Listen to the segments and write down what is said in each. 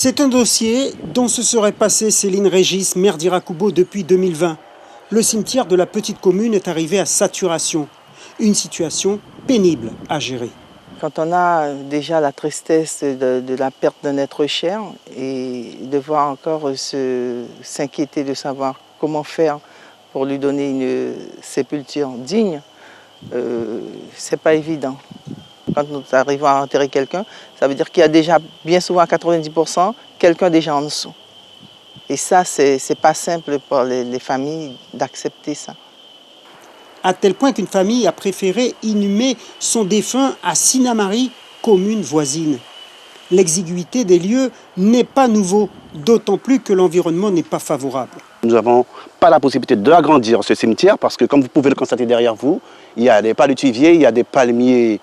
C'est un dossier dont se serait passée Céline Régis, maire d'Irakubo depuis 2020. Le cimetière de la petite commune est arrivé à saturation. Une situation pénible à gérer. Quand on a déjà la tristesse de la perte d'un être cher et devoir encore s'inquiéter de savoir comment faire pour lui donner une sépulture digne, c'est pas évident. Quand nous arrivons à enterrer quelqu'un, ça veut dire qu'il y a déjà, bien souvent à 90%, quelqu'un déjà en dessous. Et ça, c'est pas simple pour les familles d'accepter ça. À tel point qu'une famille a préféré inhumer son défunt à Sinamari, commune voisine. L'exiguïté des lieux n'est pas nouveau, d'autant plus que l'environnement n'est pas favorable. Nous n'avons pas la possibilité d'agrandir ce cimetière parce que, comme vous pouvez le constater derrière vous, il y a des palétuviers, il y a des palmiers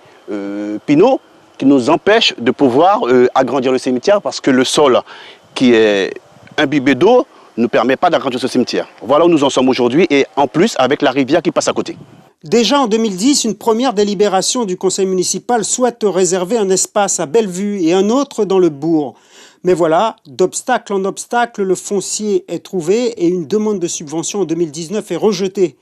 pinault qui nous empêchent de pouvoir agrandir le cimetière parce que le sol qui est imbibé d'eau ne nous permet pas d'agrandir ce cimetière. Voilà où nous en sommes aujourd'hui et en plus avec la rivière qui passe à côté. Déjà en 2010, une première délibération du conseil municipal souhaite réserver un espace à Bellevue et un autre dans le bourg. Mais voilà, d'obstacle en obstacle, le foncier est trouvé et une demande de subvention en 2019 est rejetée.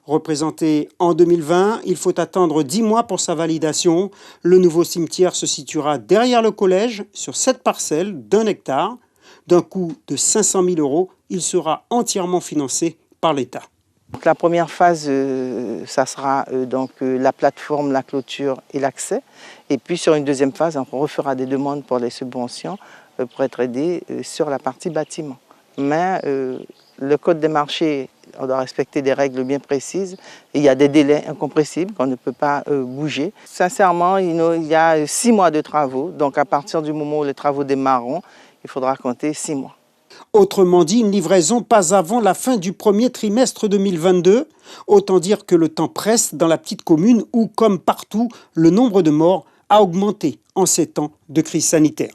Représenté en 2020, il faut attendre 10 mois pour sa validation. Le nouveau cimetière se situera derrière le collège, sur 7 parcelles d'1 hectare. D'un coût de 500 000 €, il sera entièrement financé par l'État. La première phase, ça sera la plateforme, la clôture et l'accès. Et puis sur une deuxième phase, on refera des demandes pour les subventions pour être aidé sur la partie bâtiment. Mais le code des marchés, on doit respecter des règles bien précises. Et il y a des délais incompressibles qu'on ne peut pas bouger. Sincèrement, il y a 6 mois de travaux. Donc à partir du moment où les travaux démarreront, il faudra compter 6 mois. Autrement dit, une livraison pas avant la fin du premier trimestre 2022. Autant dire que le temps presse dans la petite commune où, comme partout, le nombre de morts a augmenté en ces temps de crise sanitaire.